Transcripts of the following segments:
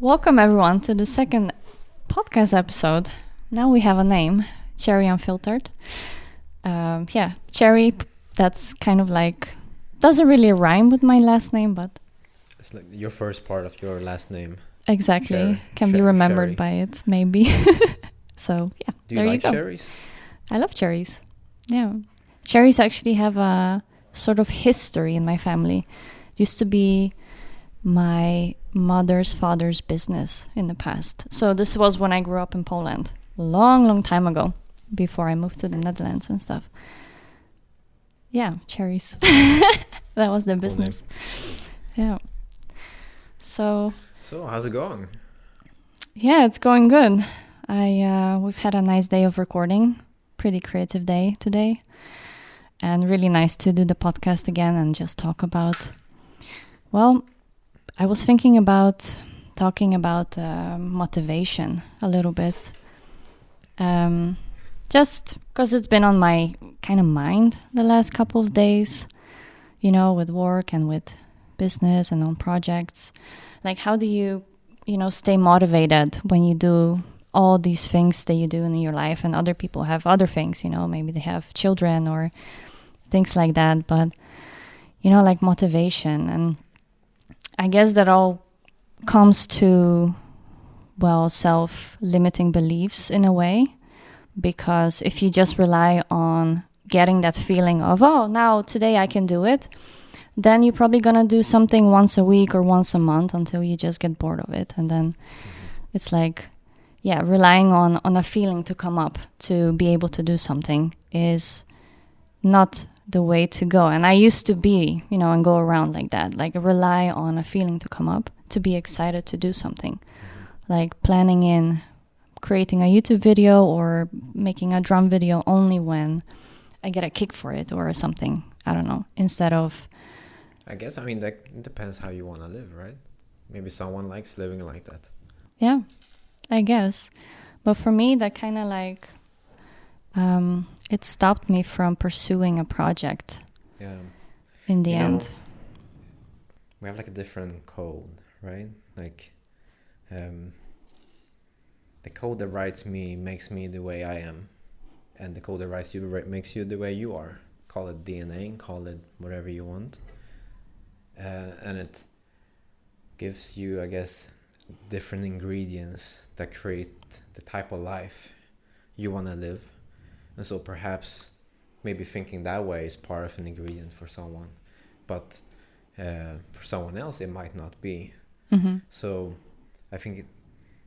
Welcome everyone to the second podcast episode. Now we have a name, Cherry Unfiltered. Cherry, that's kind of like, doesn't really rhyme with my last name, but... It's like your first part of your last name. Exactly. Can be remembered by it, maybe. So, yeah, Do there you you like go. cherries? I love cherries. Yeah. Cherries actually have a sort of history in my family. It used to be my mother's father's business in the past. So this was when I grew up in Poland. Long time ago, before I moved to the Netherlands and stuff. Yeah, cherries. That was the business. Yeah. So how's it going? Yeah, it's going good. We've had a nice day of recording. Pretty creative day today. And really nice to do the podcast again and just talk about, well, I was thinking about talking about motivation a little bit. Just because it's been on my kind of mind the last couple of days, you know, with work and with business and on projects. Like, how do you, stay motivated when you do all these things that you do in your life and other people have other things, maybe they have children or things like that. But, like motivation. And I guess that all comes to, self-limiting beliefs in a way. Because if you just rely on getting that feeling of, oh, now today I can do it, then you're probably going to do something once a week or once a month until you just get bored of it. And then it's like, relying on a feeling to come up to be able to do something is not the way to go. And I used to be, and go around like that, like rely on a feeling to come up to be excited to do something, like planning in creating a YouTube video or making a drum video only when I get a kick for it or something. I don't know. Instead of... I guess, that it depends how you want to live, right? Maybe someone likes living like that. Yeah, I guess. But for me, that kind of like... it stopped me from pursuing a project. Yeah. In the end. We have like a different code, right? Like... the code that writes me makes me the way I am, and the code that writes you makes you the way you are. Call it DNA, call it whatever you want, and it gives you, I guess, different ingredients that create the type of life you want to live. And so perhaps maybe thinking that way is part of an ingredient for someone, but for someone else it might not be. Mm-hmm. So I think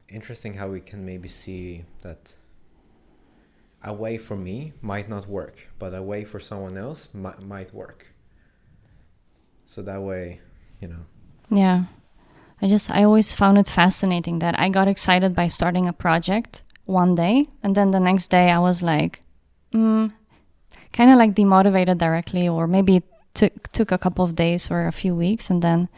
interesting how we can maybe see that a way for me might not work, but a way for someone else might work. So that way, Yeah. I always found it fascinating that I got excited by starting a project one day, and then the next day I was like, kind of like demotivated directly, or maybe it took a couple of days or a few weeks, and then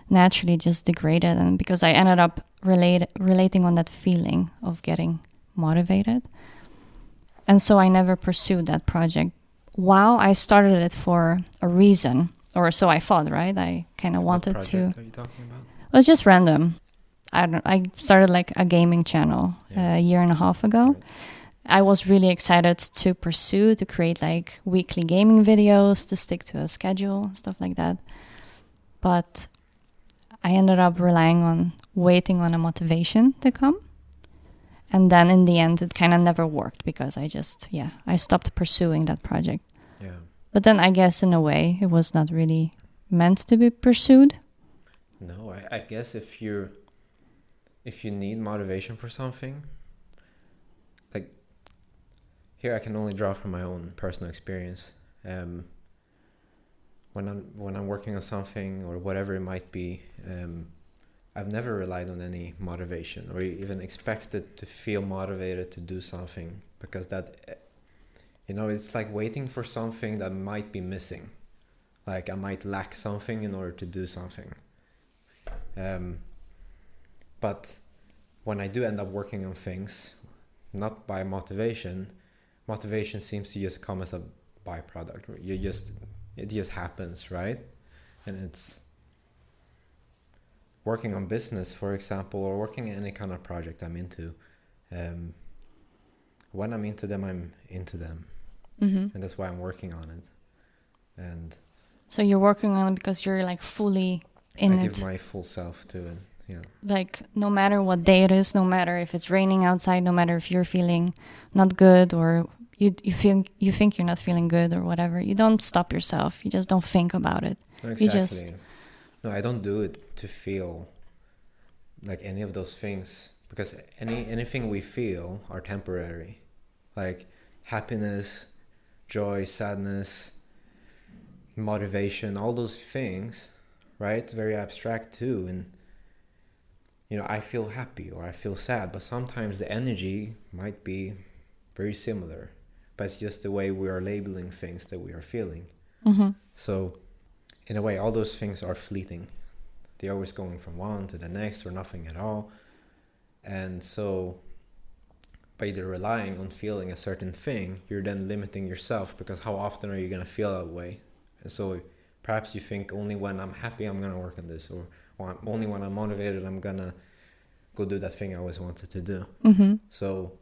naturally just degraded. And because I ended up relating on that feeling of getting motivated. And so I never pursued that project. While I started it for a reason, or so I thought, right? I kind of wanted to... What project are you talking about? It was just random. I started like a gaming channel a year and a half ago. Right. I was really excited to create like weekly gaming videos, to stick to a schedule, stuff like that. But I ended up waiting on a motivation to come. And then in the end, it kind of never worked because I stopped pursuing that project. Yeah. But then I guess in a way, it was not really meant to be pursued. No, I guess if you need motivation for something, like here I can only draw from my own personal experience. When I'm working on something or whatever it might be, I've never relied on any motivation or even expected to feel motivated to do something, because that, it's like waiting for something that might be missing. Like I might lack something in order to do something. But when I do end up working on things, not by motivation seems to just come as a byproduct. It just happens, right? And it's working on business, for example, or working in any kind of project I'm into, when I'm into them, I'm into them. And that's why I'm working on it. And so you're working on it because you're like fully in it. I give my full self to it. Yeah. Like no matter what day it is, no matter if it's raining outside, no matter if you're feeling not good or you think you're not feeling good or whatever, you don't stop yourself. You just don't think about it. No, exactly. No, I don't do it to feel like any of those things, because anything we feel are temporary. Like happiness, joy, sadness, motivation, all those things, right? Very abstract too. And I feel happy or I feel sad, but sometimes the energy might be very similar, but it's just the way we are labeling things that we are feeling. So in a way, all those things are fleeting. They're always going from one to the next or nothing at all. And so by either relying on feeling a certain thing, you're then limiting yourself, because how often are you going to feel that way? And so perhaps you think only when I'm happy I'm going to work on this, or only when I'm motivated I'm going to go do that thing I always wanted to do. So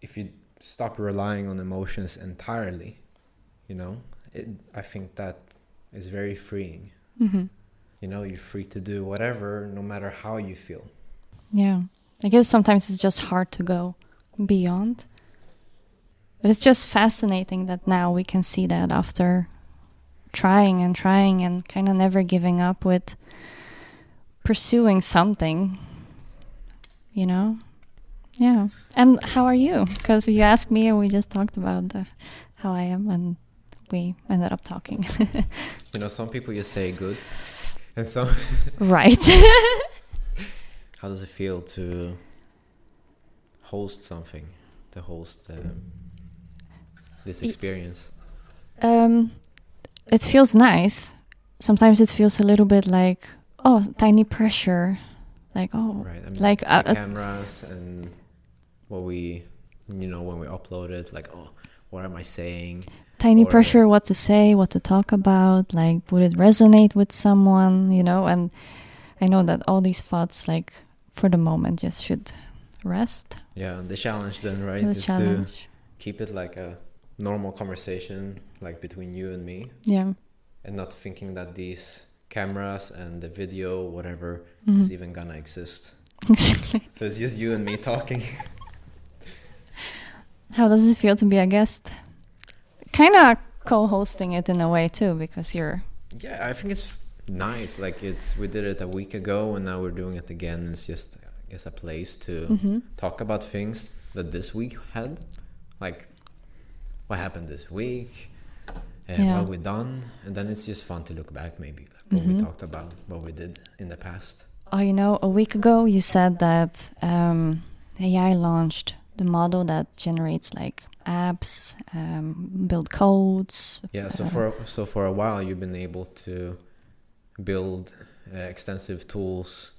if you stop relying on emotions entirely, I think that is very freeing. You're free to do whatever, no matter how you feel. Yeah. I guess sometimes it's just hard to go beyond. But it's just fascinating that now we can see that after trying and kind of never giving up with pursuing something, Yeah. And how are you? Because you asked me and we just talked about how I am, and we ended up talking. Some people just say good. And so right. How does it feel to host something, to host this experience? It feels nice. Sometimes it feels a little bit like, tiny pressure. Like, right. I mean, like the cameras and what we, when we upload it, like, what am I saying? Tiny pressure, what to say, what to talk about, like, would it resonate with someone, and I know that all these thoughts, like, for the moment, just should rest. Yeah, the challenge then, right, is to keep it like a normal conversation, like between you and me. Yeah. And not thinking that these cameras and the video, whatever, is even gonna exist. Exactly. So it's just you and me talking. How does it feel to be a guest? Kind of co-hosting it in a way too, because you're... Yeah, I think it's nice. Like we did it a week ago and now we're doing it again. It's just, I guess, a place to talk about things that this week had. Like, what happened this week? What we done? And then it's just fun to look back, maybe, like what we talked about, what we did in the past. Oh, a week ago you said that AI launched the model that generates like apps, build codes. Yeah, so for a while you've been able to build extensive tools,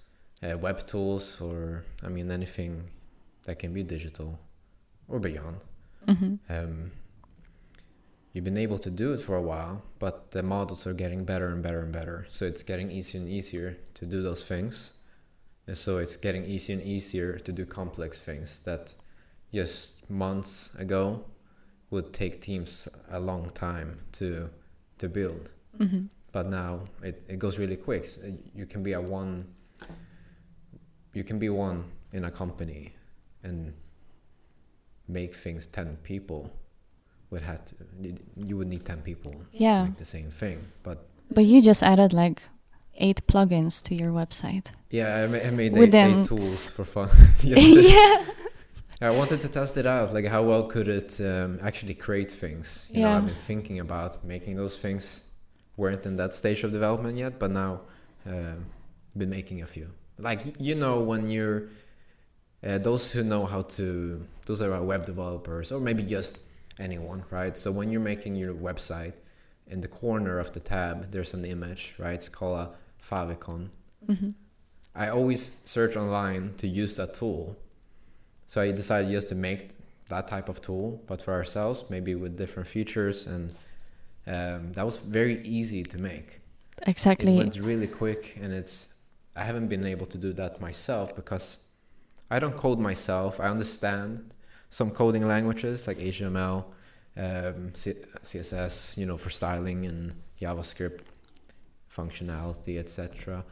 web tools, or anything that can be digital or beyond. You've been able to do it for a while, but the models are getting better and better and better. So it's getting easier and easier to do those things. And so it's getting easier and easier to do complex things that just months ago would take teams a long time to build. But now it goes really quick. So you can be one in a company and make things 10 people. You would need 10 people to make the same thing. But you just added like 8 plugins to your website. Yeah, I made 8 tools for fun. Yeah. I wanted to test it out, like how well could it actually create things. You know, I've been thinking about making those things. Weren't in that stage of development yet, but now been making a few. Like, when you're those who know those are web developers, or maybe just anyone, right? So when you're making your website, in the corner of the tab there's an image, right? It's called a favicon. I always search online to use that tool, so I decided just to make that type of tool, but for ourselves, maybe with different features, and that was very easy to make. Exactly. It went really quick, and I haven't been able to do that myself because I don't code myself. I understand some coding languages like HTML, CSS, for styling, and JavaScript functionality, etc.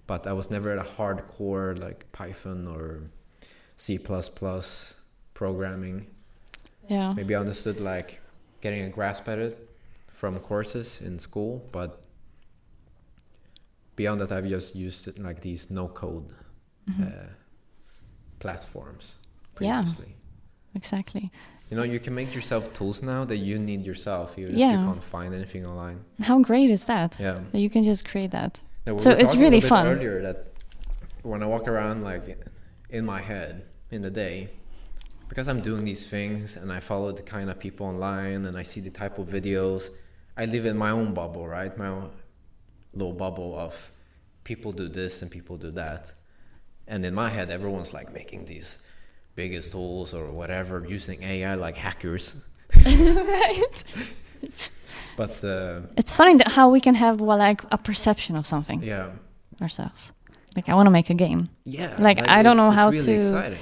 But I was never a hardcore like Python or C++ programming. Yeah. Maybe I understood like getting a grasp at it from courses in school, but beyond that, I've just used it like these no-code platforms previously. Yeah, exactly. You can make yourself tools now that you need yourself, even if you can't find anything online. How great is that? Yeah. That you can just create that. No, so it's really fun. Earlier that when I walk around like in my head in the day, because I'm doing these things and I follow the kind of people online and I see the type of videos, I live in my own bubble, right? My own little bubble of people do this and people do that. And in my head, everyone's like making these biggest tools or whatever, using AI like hackers. Right. But it's funny that how we can have like a perception of something. Yeah. Ourselves. Like I want to make a game. Yeah. Like I don't know how really to. Exciting.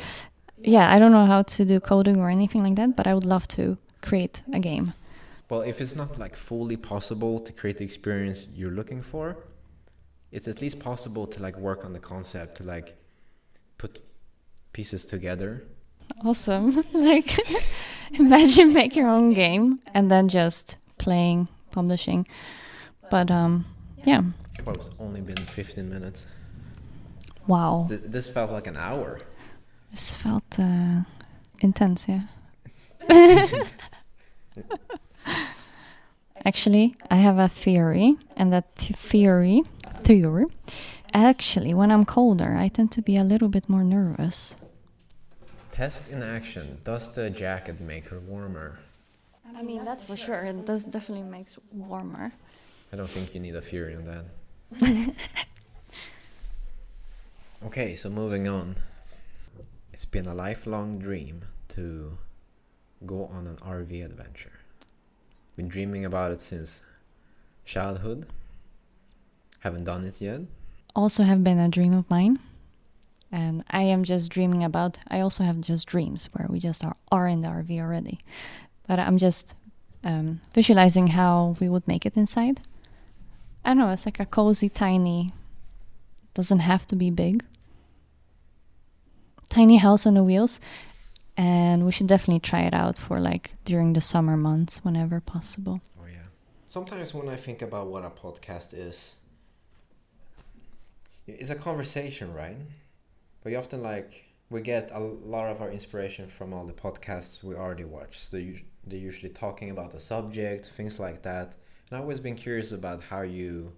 Yeah, I don't know how to do coding or anything like that, but I would love to create a game. Well, if it's not like fully possible to create the experience you're looking for, it's at least possible to like work on the concept, to like put pieces together. Awesome. Like imagine make your own game and then just playing, publishing. But yeah. Well, it's only been 15 minutes. Wow. This felt like an hour. This felt intense, yeah. Actually, I have a theory, and that theory, actually, when I'm colder, I tend to be a little bit more nervous. Test in action. Does the jacket make her warmer? I mean, that for sure. It does definitely makes warmer. I don't think you need a theory on that. Okay, so moving on. It's been a lifelong dream to go on an RV adventure. Been dreaming about it since childhood. Haven't done it yet. Also have been a dream of mine. And I am just dreaming about, I also have just dreams where we just are in the RV already. But I'm just visualizing how we would make it inside. I don't know, it's like a cozy, tiny, doesn't have to be big. Tiny house on the wheels. And we should definitely try it out for like during the summer months, whenever possible. Oh yeah. Sometimes when I think about what a podcast is, it's a conversation, right? But you often we get a lot of our inspiration from all the podcasts we already watch. So they're usually talking about the subject, things like that. And I've always been curious about how you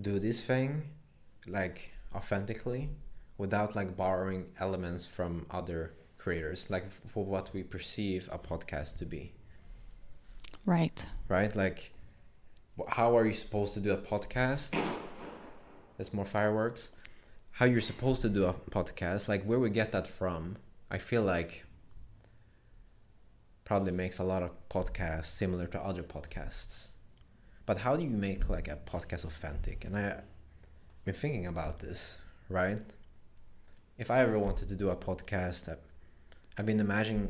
do this thing, like authentically, without like borrowing elements from other creators, like for what we perceive a podcast to be. Right. Like, how are you supposed to do a podcast? There's more fireworks. How you're supposed to do a podcast, like where we get that from, I feel like probably makes a lot of podcasts similar to other podcasts. But how do you make like a podcast authentic? And I've been thinking about this, right? If I ever wanted to do a podcast, I've been imagining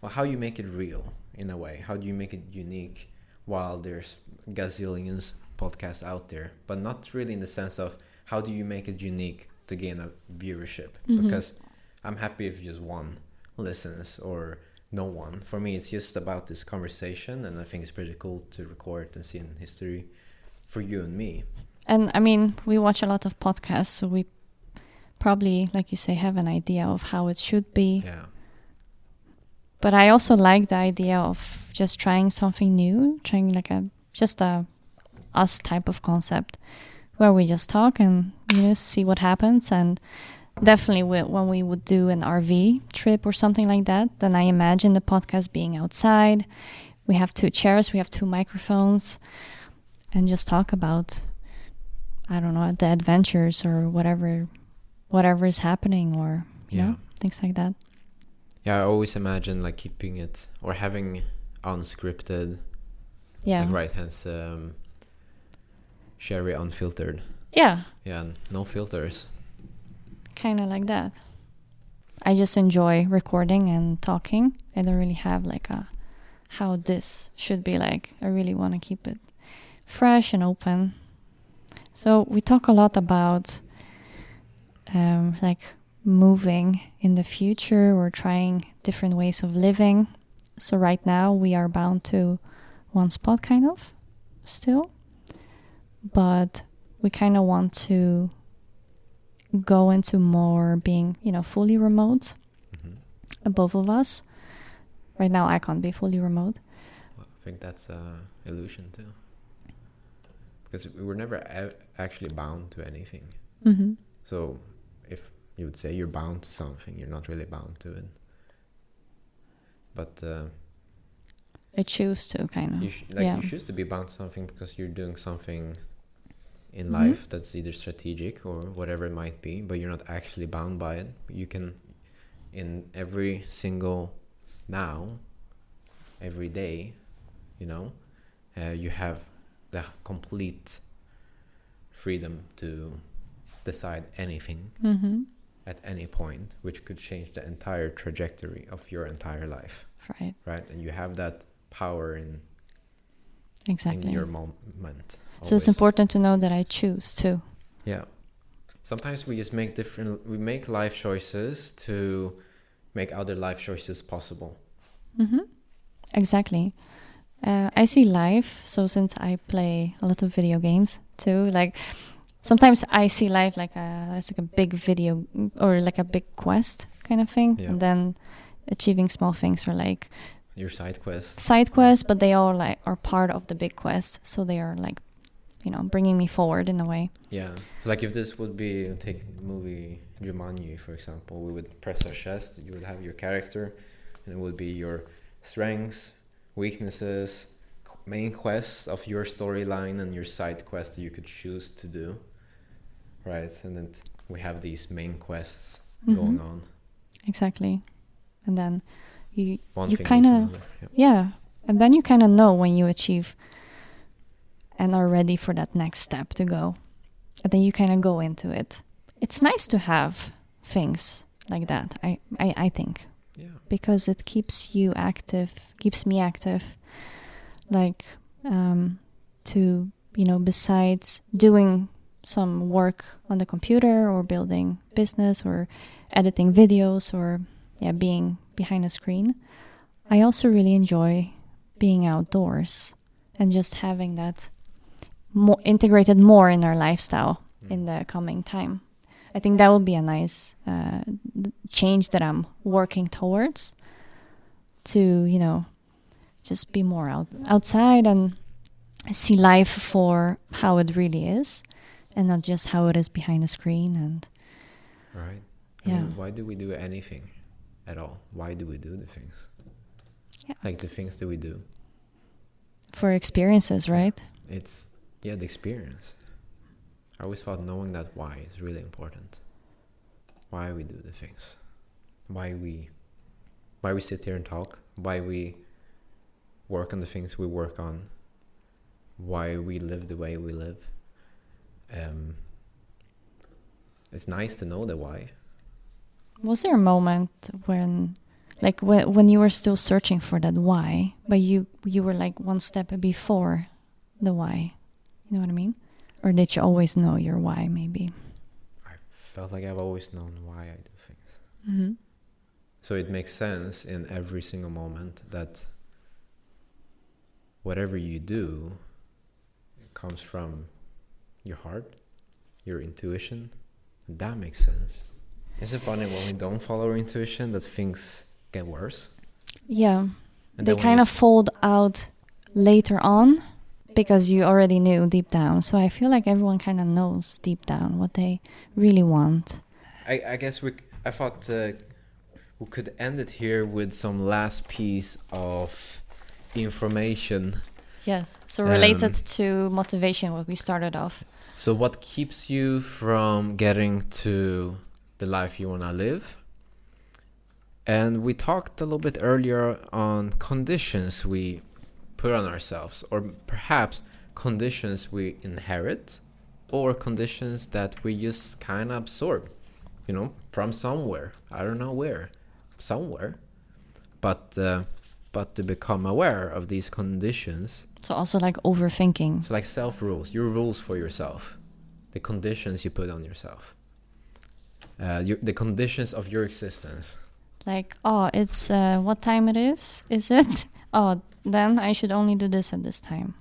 how you make it real in a way. How do you make it unique while there's gazillions podcasts out there, but not really in the sense of how do you make it unique to gain a viewership? Mm-hmm. Because I'm happy if just one listens or no one. For me, it's just about this conversation, and I think it's pretty cool to record and see in history for you and me. And I mean, we watch a lot of podcasts, so we probably, like you say, have an idea of how it should be. Yeah. But I also like the idea of just trying something new, trying like a us type of concept where we just talk and see what happens. And definitely when we would do an RV trip or something like that, then I imagine the podcast being outside. We have 2 chairs, we have 2 microphones, and just talk about, I don't know, the adventures or whatever is happening, or you know, things like that. Yeah, I always imagine like keeping it or having unscripted, like right hands Cherry Unfiltered. Yeah, Yeah, no filters. kind of like that. I just enjoy recording and talking. I don't really have like a how this should be like. I really want to keep it fresh and open. So we talk a lot about like moving in the future or trying different ways of living. So right now we are bound to one spot kind of still, but we kind of want to go into more being, fully remote, both of us. Right now I can't be fully remote. Well, I think that's an illusion too. Because we were never actually bound to anything. Mm-hmm. So if you would say you're bound to something, you're not really bound to it. But I choose to kind of. you choose to be bound to something because you're doing something in life that's either strategic or whatever it might be, but you're not actually bound by it. You can, in every single now, every day, you have the complete freedom to decide anything at any point, which could change the entire trajectory of your entire life. Right? And you have that power in your moment. So it's important to know that I choose too. Yeah. Sometimes we just make life choices to make other life choices possible. Exactly. I see life, so since I play a lot of video games too, like sometimes I see life like it's like a big video or like a big quest kind of thing, and then achieving small things are like your side quests. But they all like are part of the big quest, so they are like, bringing me forward in a way. Yeah. So like if this would be, take the movie Jumanji, for example, we would press our chest, you would have your character, and it would be your strengths, weaknesses, main quests of your storyline, and your side quest that you could choose to do. Right? And then we have these main quests going on. Exactly. And then you thing kind of, and then you kind of know when you achieve and are ready for that next step to go. And then you kind of go into it. It's nice to have things like that, I think. Yeah. Because it keeps me active. Like, to, besides doing some work on the computer or building business or editing videos or, being behind a screen, I also really enjoy being outdoors and just having that more integrated more in our lifestyle in the coming time. I think that would be a nice change that I'm working towards, to, just be more outside and see life for how it really is and not just how it is behind a screen. And right. I mean, why do we do anything at all? Why do we do the things? Yeah. Like the things that we do. For experiences, right? It's, the experience. I always thought knowing that why is really important. Why we do the things. Why we sit here and talk. Why we work on the things we work on. Why we live the way we live. It's nice to know the why. Was there a moment when you were still searching for that why, but you were like one step before the why? You know what I mean? Or did you always know your why, maybe? I felt like I've always known why I do things. So it makes sense in every single moment that whatever you do, it comes from your heart, your intuition. That makes sense. Is it funny when we don't follow our intuition that things get worse? Yeah. And they kind of fold out later on because you already knew deep down. So I feel like everyone kind of knows deep down what they really want. I guess I thought we could end it here with some last piece of information. Yes. So related to motivation, what we started off. So what keeps you from getting to the life you want to live? And we talked a little bit earlier on conditions we put on ourselves, or perhaps conditions we inherit or conditions that we just kind of absorb, from somewhere. I don't know where, somewhere. But to become aware of these conditions. So also like overthinking. So like self-rules, your rules for yourself, the conditions you put on yourself, the conditions of your existence. Like, it's what time it is it? Then I should only do this at this time.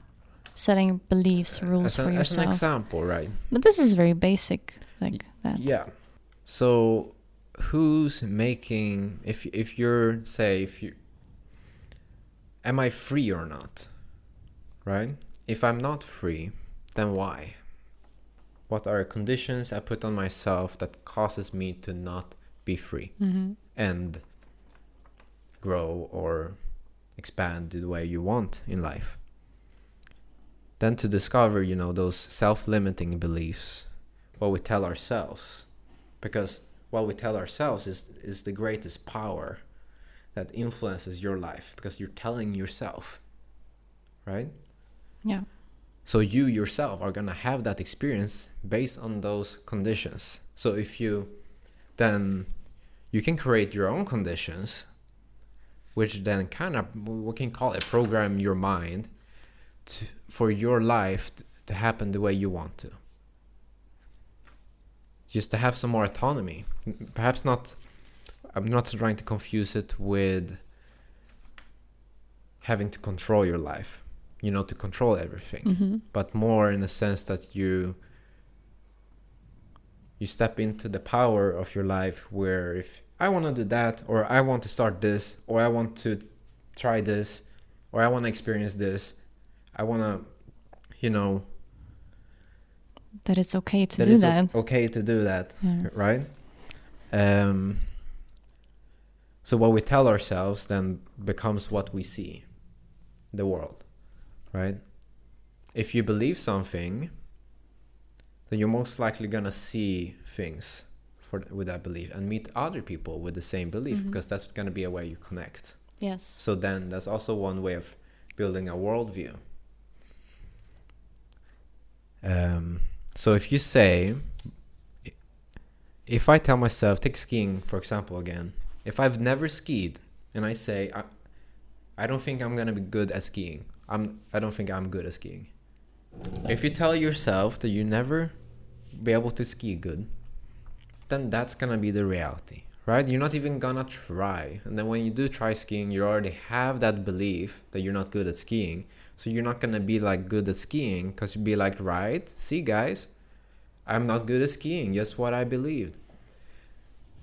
Setting beliefs, rules for yourself. As an example, right? But this is very basic, like that. Yeah. So who's making, am I free or not? Right? If I'm not free, then why? What are conditions I put on myself that causes me to not be free and grow or expand the way you want in life? Then to discover, those self-limiting beliefs, what we tell ourselves. Because what we tell ourselves is the greatest power that influences your life, because you're telling yourself, right? Yeah. So you yourself are going to have that experience based on those conditions. So if you can create your own conditions, which then kind of, we can call it, program your mind for your life to happen the way you want to. Just to have some more autonomy. Perhaps not, I'm not trying to confuse it with having to control your life, to control everything, but more in the sense that you step into the power of your life, where if I want to do that, or I want to start this, or I want to try this, or I want to experience this, I want to, that it's okay to do that. Okay to do that, right? So what we tell ourselves then becomes what we see, the world, right? If you believe something, then you're most likely gonna see things with that belief and meet other people with the same belief, because that's gonna be a way you connect. Yes. So then that's also one way of building a worldview. So if you say, if I tell myself, take skiing for example again, if I've never skied and I say, I don't think I'm gonna be good at skiing, I don't think I'm good at skiing. If you tell yourself that you never be able to ski good, then that's gonna be the reality, right? You're not even gonna try, and then when you do try skiing, you already have that belief that you're not good at skiing. So you're not gonna be like good at skiing, because you'd be like, right, see guys, I'm not good at skiing, just what I believed.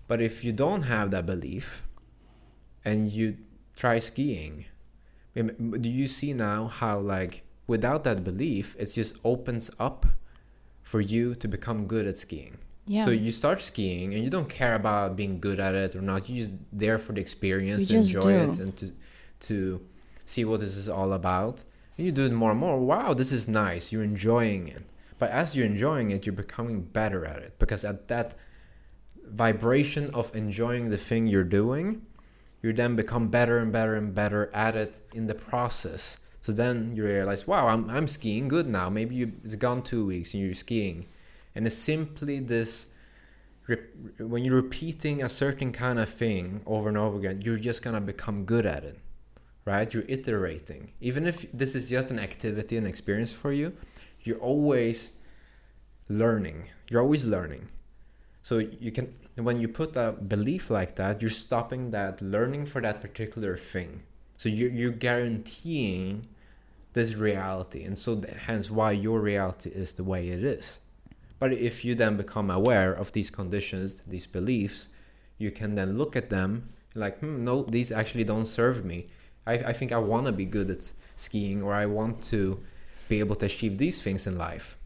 But if you don't have that belief and you try skiing, do you see now how, like, without that belief, it just opens up for you to become good at skiing? Yeah. So you start skiing and you don't care about being good at it or not. You're just there for the experience, to enjoy it, and to see what this is all about. And you do it more and more. Wow, this is nice. You're enjoying it. But as you're enjoying it, you're becoming better at it, because at that vibration of enjoying the thing you're doing, you then become better and better and better at it in the process. So then you realize, wow, I'm skiing good now. Maybe it's gone 2 weeks and you're skiing. And it's simply this, when you're repeating a certain kind of thing over and over again, you're just going to become good at it, right? You're iterating. Even if this is just an activity and experience for you, you're always learning. You're always learning. So you can, when you put a belief like that, you're stopping that learning for that particular thing. So you're guaranteeing this reality. And so hence why your reality is the way it is. But if you then become aware of these conditions, these beliefs, you can then look at them like, no, these actually don't serve me. I think I want to be good at skiing, or I want to be able to achieve these things in life.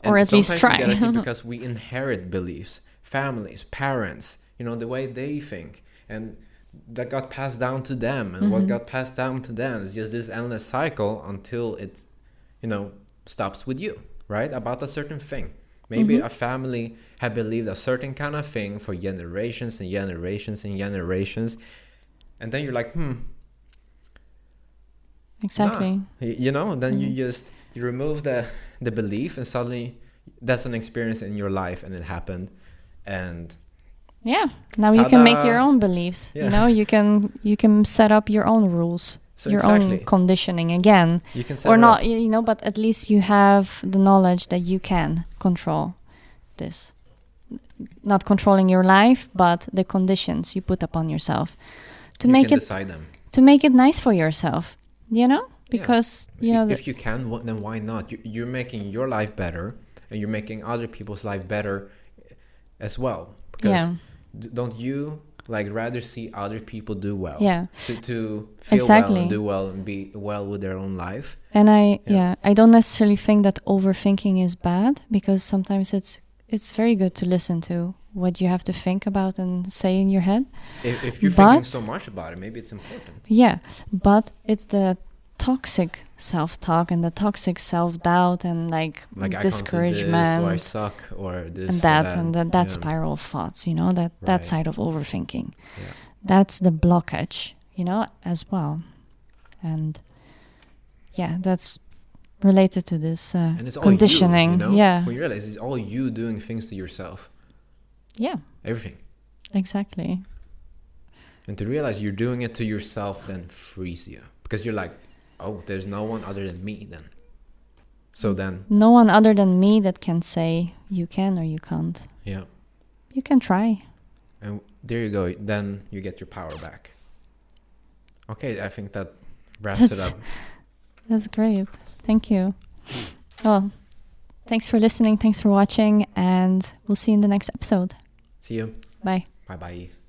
And or at least try. We see, because we inherit beliefs, families, parents, the way they think, and that got passed down to them, and what got passed down to them is just this endless cycle until it, stops with you, right? About a certain thing. Maybe a family have believed a certain kind of thing for generations and generations and generations, and then you're like, exactly. Nah. Then you remove the belief, and suddenly that's an experience in your life, and it happened, and yeah, now you can make your own beliefs. Yeah. You can set up your own rules, So your exactly. own conditioning again, You can set or it not. up. But at least you have the knowledge that you can control this. Not controlling your life, but the conditions you put upon yourself to You make can it decide them. to make it nice for yourself. Because if you can, then why not? You're making your life better, and you're making other people's life better as well. Because don't you rather see other people do well? Yeah. To feel well and do well and be well with their own life. And I don't necessarily think that overthinking is bad, because sometimes it's very good to listen to what you have to think about and say in your head. If you're thinking so much about it, maybe it's important. Yeah, but it's the toxic self-talk and the toxic self-doubt and discouragement. I can't do this, or I suck, or this and that spiral of thoughts, that side of overthinking. Yeah. That's the blockage, as well. And that's related to this and it's conditioning. All you, Yeah. when you realize it's all you doing things to yourself. Yeah. Everything. Exactly. And to realize you're doing it to yourself then frees you. Because you're like, oh, there's no one other than me then. So then... No one other than me that can say you can or you can't. Yeah. You can try. And there you go. Then you get your power back. Okay, I think that wraps it up. That's great. Thank you. Well, thanks for listening. Thanks for watching. And we'll see you in the next episode. See you. Bye. Bye-bye.